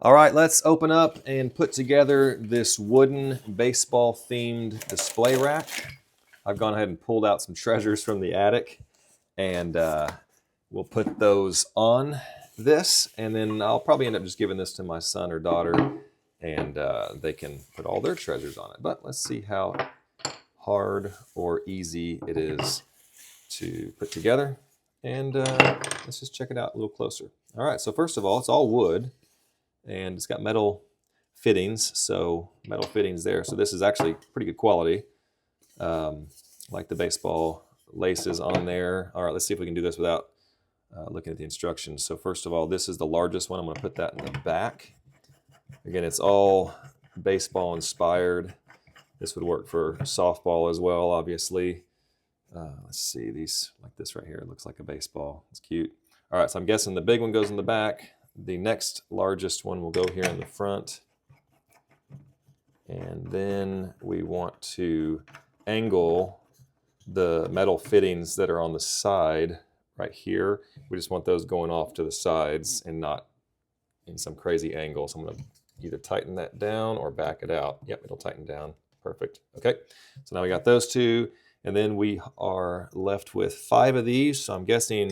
All right, let's open up and put together this wooden baseball-themed display rack. I've gone ahead and pulled out some treasures from the attic, and we'll put those on this, and then I'll probably end up just giving this to my son or daughter, and they can put all their treasures on it. But let's see how hard or easy it is to put together, and let's just check it out a little closer. All right, so first of all, it's all wood, and it's got metal fittings, so metal fittings there. So this is actually pretty good quality, like the baseball laces on there. All right, let's see if we can do this without looking at the instructions. So first of all, this is the largest one. I'm going to put that in the back. Again, it's all baseball inspired. This would work for softball as well, obviously. Let's see, these, like this right here, it looks like a baseball. It's cute. All right, so I'm guessing the big one goes in the back. The next largest one will go here in the front. And then we want to angle the metal fittings that are on the side right here. We just want those going off to the sides and not in some crazy angle. So I'm going to either tighten that down or back it out. Yep, it'll tighten down. Perfect. Okay, so now we got those two. And then we are left with 5 of these. So I'm guessing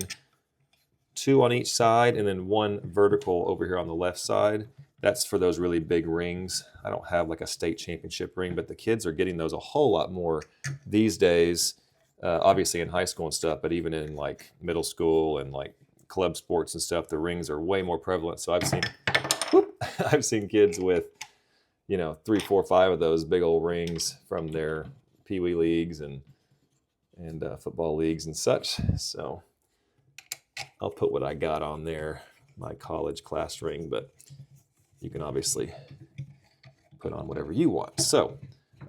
2 on each side and then 1 vertical over here on the left side. That's for those really big rings. I don't have like a state championship ring, but the kids are getting those a whole lot more these days, obviously in high school and stuff, but even in like middle school and like club sports and stuff, the rings are way more prevalent. So I've seen kids with, 3, 4, 5 of those big old rings from their Pee Wee leagues and football leagues and such. So I'll put what I got on there, my college class ring, but you can obviously put on whatever you want. So,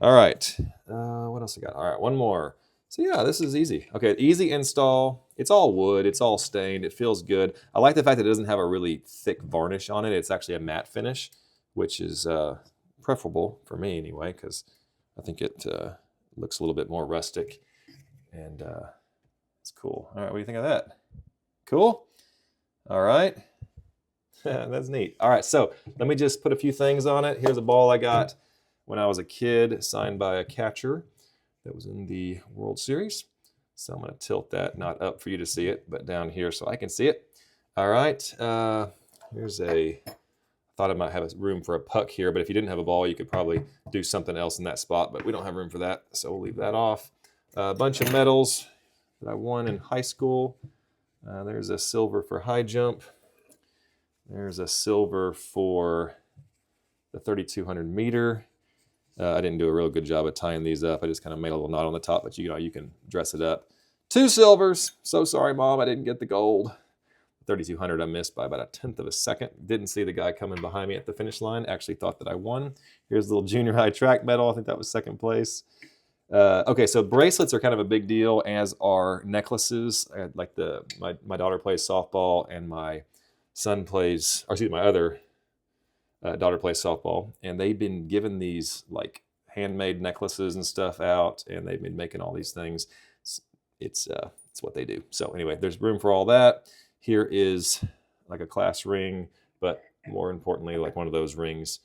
all right, what else I got? All right, one more. So yeah, this is easy. Okay, easy install. It's all wood. It's all stained. It feels good. I like the fact that it doesn't have a really thick varnish on it. It's actually a matte finish, which is preferable for me anyway, because I think it looks a little bit more rustic, and it's cool. All right, what do you think of that? Cool? All right. That's neat. All right, so let me just put a few things on it. Here's a ball I got when I was a kid, signed by a catcher that was in the World Series. So I'm going to tilt that, not up for you to see it, but down here so I can see it. All right, here's I thought I might have room for a puck here, but if you didn't have a ball, you could probably do something else in that spot, but we don't have room for that, so we'll leave that off. A bunch of medals that I won in high school. There's a silver for high jump. There's a silver for the 3,200 meter. I didn't do a real good job of tying these up. I just kind of made a little knot on the top, but you can dress it up. 2 silvers. So sorry, Mom, I didn't get the gold. 3,200 I missed by about 1/10 of a second. Didn't see the guy coming behind me at the finish line. Actually thought that I won. Here's the little junior high track medal. I think that was 2nd place. Okay, so bracelets are kind of a big deal, as are necklaces. Like my daughter plays softball, and my son plays, or excuse me, my other daughter plays softball, and they've been given these like handmade necklaces and stuff out, and they've been making all these things. It's what they do. So anyway, there's room for all that. Here is like a class ring, but more importantly, like one of those rings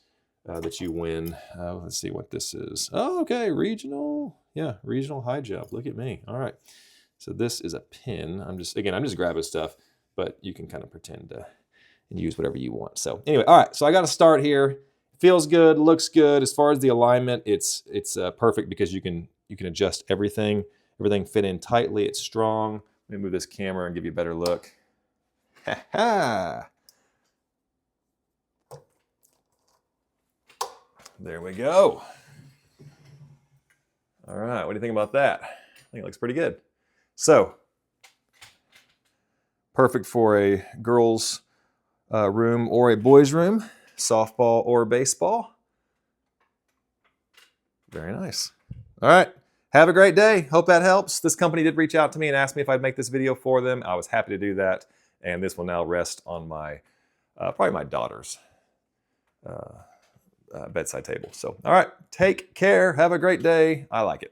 that you win. Let's see what this is. Oh, okay, regional. Yeah, regional high jump. Look at me. All right. So this is a pin. I'm just grabbing stuff, but you can kind of pretend and use whatever you want. So anyway, all right. So I got to start here. Feels good, looks good. As far as the alignment, it's perfect because you can adjust everything. Everything fit in tightly. It's strong. Let me move this camera and give you a better look. Ha ha. There we go. All right, what do you think about that? I think it looks pretty good. So, perfect for a girls' room or a boys' room, softball or baseball. Very nice. All right, have a great day. Hope that helps. This company did reach out to me and asked me if I'd make this video for them. I was happy to do that, and this will now rest on my, probably my daughter's bedside table. So, all right, take care. Have a great day. I like it.